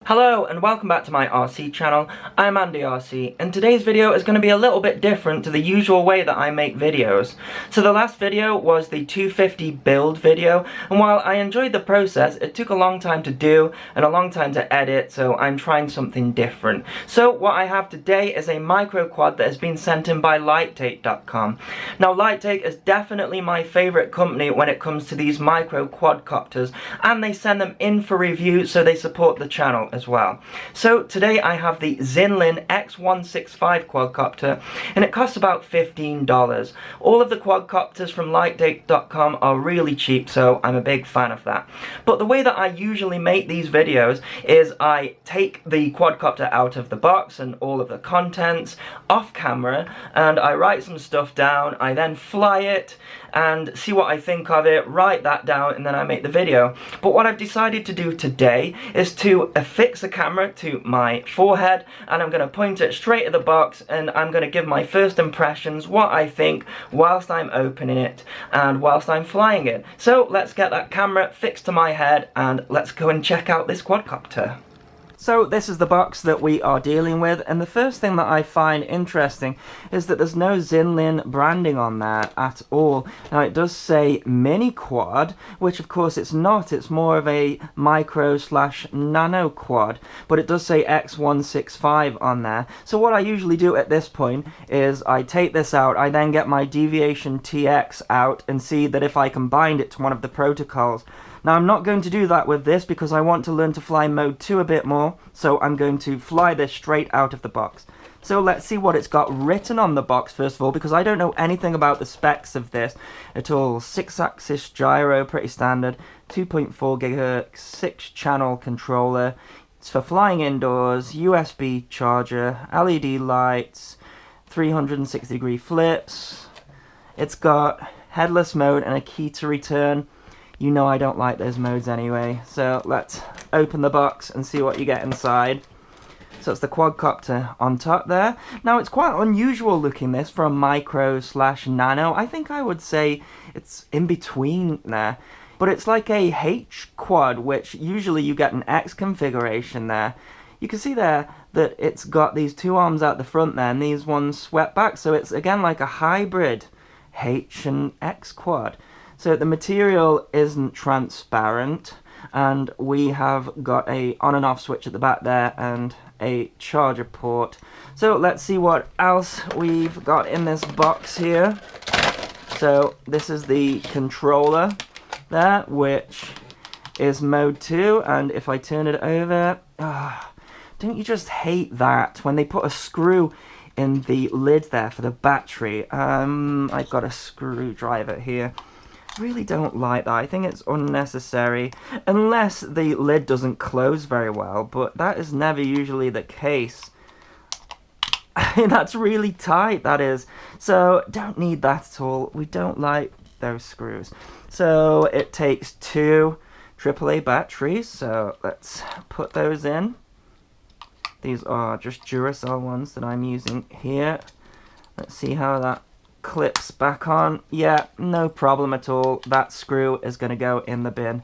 Hello and welcome back to my RC channel. I'm Andy RC, and today's video is going to be a little bit different to the usual way that I make videos. So the last video was the 250 build video, and while I enjoyed the process, it took a long time to do and a long time to edit, so I'm trying something different. So what I have today is a micro quad that has been sent in by lighttake.com. Now Lighttake is definitely my favourite company when it comes to these micro quadcopters, and they send them in for review, so they support the channel as well. So today I have the Xinlin X165 quadcopter, and it costs about $15. All of the quadcopters from lighttake.com are really cheap, so I'm a big fan of that. But the way that I usually make these videos is I take the quadcopter out of the box and all of the contents off camera, and I write some stuff down. I then fly it and see what I think of it, write that down, and then I make the video. But what I've decided to do today is to affix a camera to my forehead, and I'm going to point it straight at the box, and I'm going to give my first impressions, what I think, whilst I'm opening it and whilst I'm flying it. So let's get that camera fixed to my head and let's go and check out this quadcopter. So this is the box that we are dealing with, and the first thing that I find interesting is that there's no Xinlin branding on there at all. Now it does say mini quad, which of course it's not, it's more of a micro/nano quad, but it does say X165 on there. So what I usually do at this point is I take this out, I then get my Deviation TX out and see that if I can bind it to one of the protocols. Now I'm not going to do that with this because I want to learn to fly mode 2 a bit more, so I'm going to fly this straight out of the box. So let's see what it's got written on the box first of all, because I don't know anything about the specs of this at all. 6-axis gyro, pretty standard, 2.4 GHz, 6-channel controller. It's for flying indoors, USB charger, LED lights, 360-degree flips. It's got headless mode and a key to return. You know I don't like those modes anyway, so let's open the box and see what you get inside. So it's the quadcopter on top there. Now it's quite unusual looking this for a micro/nano. I think I would say it's in between there. But it's like a H quad, which usually you get an X configuration there. You can see there that it's got these two arms out the front there and these ones swept back, so it's again like a hybrid H and X quad. So the material isn't transparent, and we have got a on and off switch at the back there and a charger port. So let's see what else we've got in this box here. So this is the controller there, which is mode 2, and if I turn it over, don't you just hate that when they put a screw in the lid there for the battery? I've got a screwdriver here. Really don't like that. I think it's unnecessary unless the lid doesn't close very well, but that is never usually the case. That's really tight, that is, so don't need that at all. We don't like those screws. So it takes 2 AAA batteries, so let's put those in. These are just Duracell ones that I'm using here. Let's see how that clips back on. Yeah, no problem at all. That screw is going to go in the bin.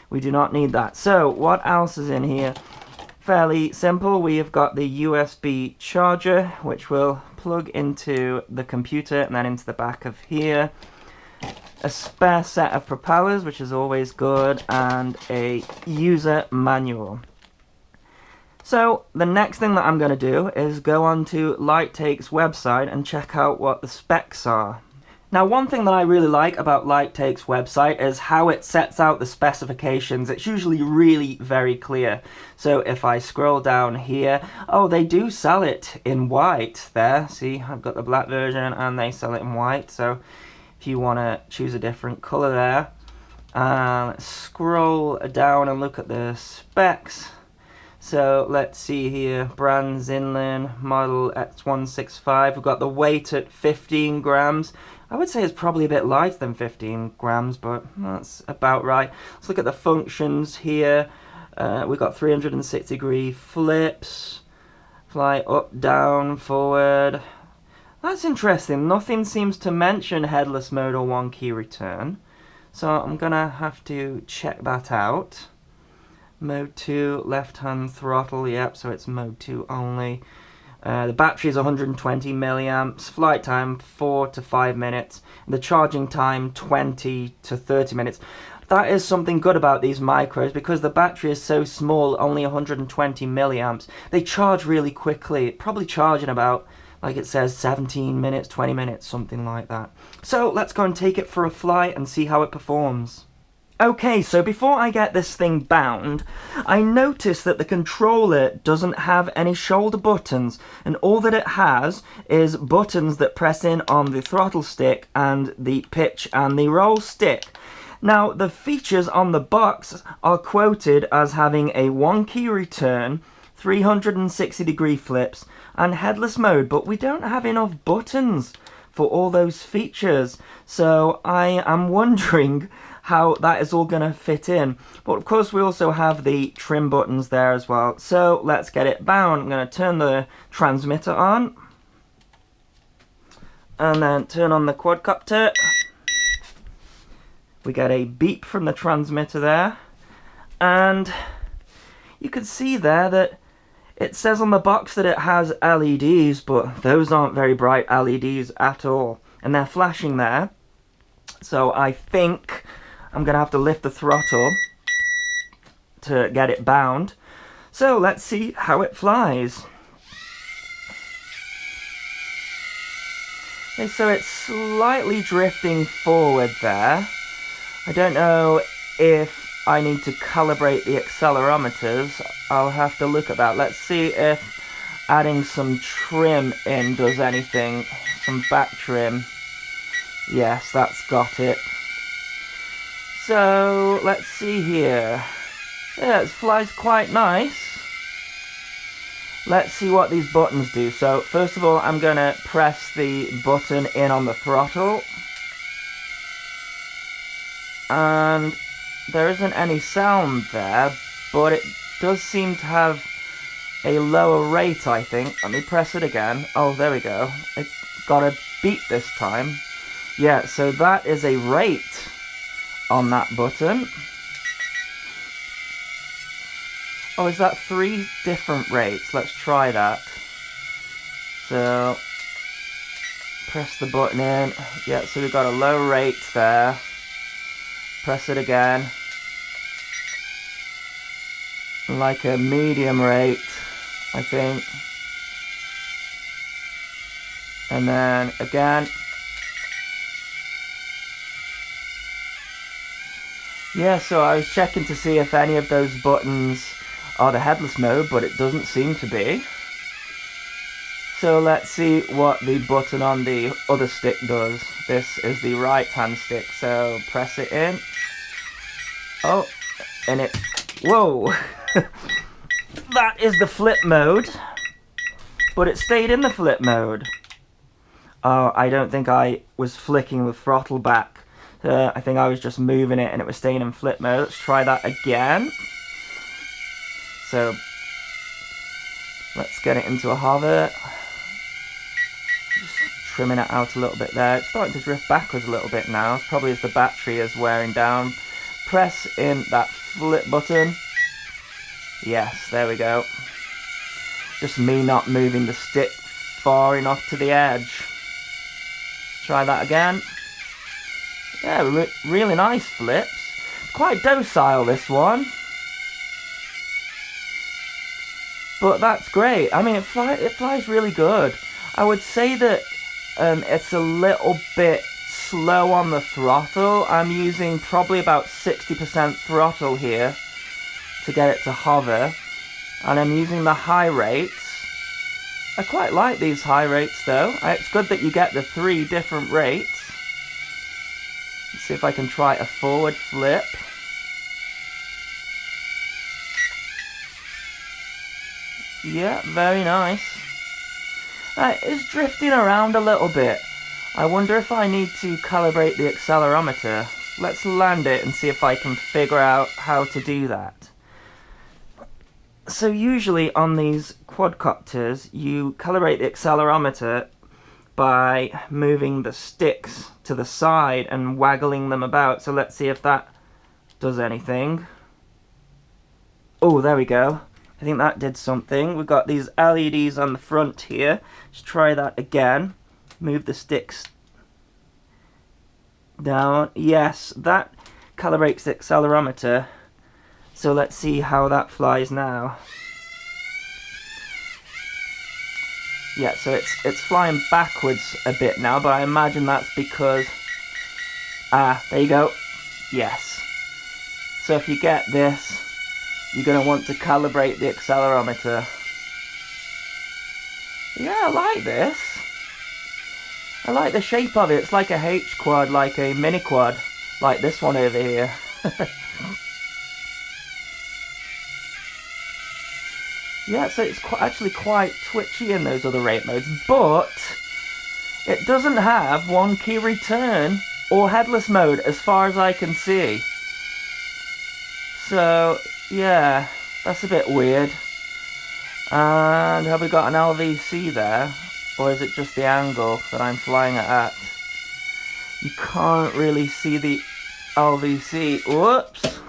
We do not need that. So what else is in here? Fairly simple. We have got the USB charger, which will plug into the computer and then into the back of here. A spare set of propellers, which is always good, and a user manual. So the next thing that I'm going to do is go on to Lighttake's website and check out what the specs are. Now one thing that I really like about Lighttake's website is how it sets out the specifications. It's usually really very clear. So if I scroll down here, oh, they do sell it in white there. See, I've got the black version and they sell it in white. So if you want to choose a different color there, let's scroll down and look at the specs. So let's see here, brand Xinlin, model X165. We've got the weight at 15 grams. I would say it's probably a bit lighter than 15 grams, but that's about right. Let's look at the functions here. We've got 360-degree flips, fly up, down, forward. That's interesting. Nothing seems to mention headless mode or one-key return. So I'm going to have to check that out. Mode 2, left-hand throttle, yep, so it's mode 2 only. The battery is 120 milliamps, flight time 4 to 5 minutes, the charging time 20 to 30 minutes. That is something good about these micros, because the battery is so small, only 120 milliamps. They charge really quickly, probably charge in about, like it says, 17 minutes, 20 minutes, something like that. So let's go and take it for a flight and see how it performs. Okay, so before I get this thing bound, I noticed that the controller doesn't have any shoulder buttons, and all that it has is buttons that press in on the throttle stick and the pitch and the roll stick. Now, the features on the box are quoted as having a 1-key return, 360-degree flips, and headless mode, but we don't have enough buttons for all those features, so I am wondering how that is all going to fit in. But of course we also have the trim buttons there as well. So let's get it bound. I'm going to turn the transmitter on and then turn on the quadcopter. We get a beep from the transmitter there, and you can see there that it says on the box that it has LEDs, but those aren't very bright LEDs at all, and they're flashing there. So I think I'm going to have to lift the throttle to get it bound. So let's see how it flies. Okay, so it's slightly drifting forward there. I don't know if I need to calibrate the accelerometers. I'll have to look at that. Let's see if adding some trim in does anything. Some back trim. Yes, that's got it. So, let's see here. Yeah, it flies quite nice. Let's see what these buttons do. So, first of all, I'm going to press the button in on the throttle. And there isn't any sound there, but it does seem to have a lower rate, I think. Let me press it again. Oh, there we go. It got a beep this time. Yeah, so that is a rate on that button. Oh, is that 3 different rates? Let's try that. So, press the button in. Yeah, so we've got a low rate there. Press it again. Like a medium rate, I think. And then again. Yeah, so I was checking to see if any of those buttons are the headless mode, but it doesn't seem to be. So let's see what the button on the other stick does. This is the right hand stick, so press it in. Oh, and it... Whoa! That is the flip mode, but it stayed in the flip mode. Oh, I don't think I was flicking the throttle back. I think I was just moving it and it was staying in flip mode. Let's try that again. So, let's get it into a hover. Just trimming it out a little bit there. It's starting to drift backwards a little bit now. Probably as the battery is wearing down. Press in that flip button. Yes, there we go. Just me not moving the stick far enough to the edge. Try that again. Yeah, really nice flips. Quite docile, this one. But that's great. I mean, it flies really good. I would say that it's a little bit slow on the throttle. I'm using probably about 60% throttle here to get it to hover. And I'm using the high rates. I quite like these high rates though. It's good that you get the 3 different rates. Let's see if I can try a forward flip. Yeah, very nice. It's drifting around a little bit. I wonder if I need to calibrate the accelerometer. Let's land it and see if I can figure out how to do that. So usually on these quadcopters, you calibrate the accelerometer by moving the sticks to the side and waggling them about. So let's see if that does anything. Oh, there we go. I think that did something. We've got these LEDs on the front here. Let's try that again. Move the sticks down. Yes, that calibrates the accelerometer. So let's see how that flies now. Yeah, so it's flying backwards a bit now, but I imagine that's because... Ah, there you go. Yes. So if you get this, you're going to want to calibrate the accelerometer. Yeah, I like this. I like the shape of it. It's like a H quad, like a mini quad, like this one over here. Yeah, so it's actually quite twitchy in those other rate modes, but it doesn't have one key return or headless mode as far as I can see. So, yeah, that's a bit weird. And have we got an LVC there? Or is it just the angle that I'm flying it at? You can't really see the LVC. Whoops!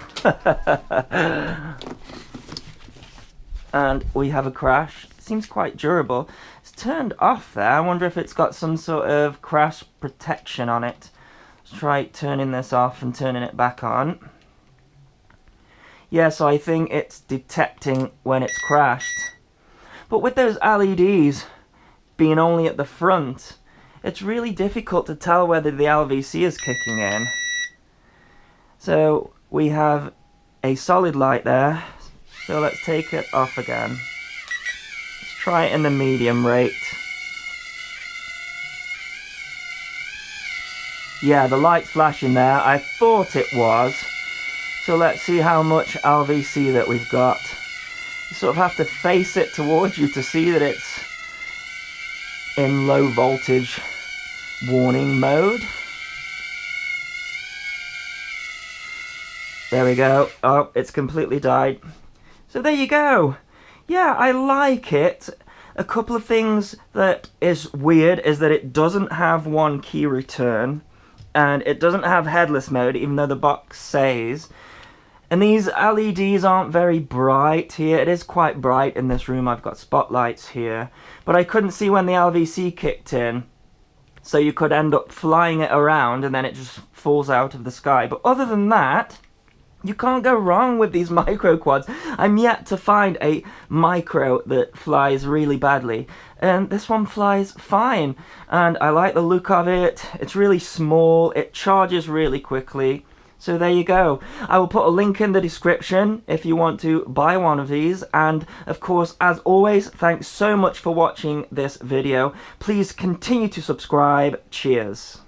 And we have a crash. It seems quite durable. It's turned off there. I wonder if it's got some sort of crash protection on it. Let's try turning this off and turning it back on. Yeah, so I think it's detecting when it's crashed. But with those LEDs being only at the front, it's really difficult to tell whether the LVC is kicking in. So we have a solid light there. So let's take it off again. Let's try it in the medium rate. Yeah, the light's flashing there. I thought it was. So let's see how much LVC that we've got. You sort of have to face it towards you to see that it's in low voltage warning mode. There we go. Oh, it's completely died. So there you go. Yeah, I like it. A couple of things that is weird is that it doesn't have one key return, and it doesn't have headless mode, even though the box says. And these LEDs aren't very bright here. It is quite bright in this room. I've got spotlights here, but I couldn't see when the LVC kicked in, so you could end up flying it around and then it just falls out of the sky. But other than that, you can't go wrong with these micro quads. I'm yet to find a micro that flies really badly, and this one flies fine, and I like the look of it. It's really small, it charges really quickly. So there you go. I will put a link in the description if you want to buy one of these, and of course, as always, thanks so much for watching this video. Please continue to subscribe. Cheers.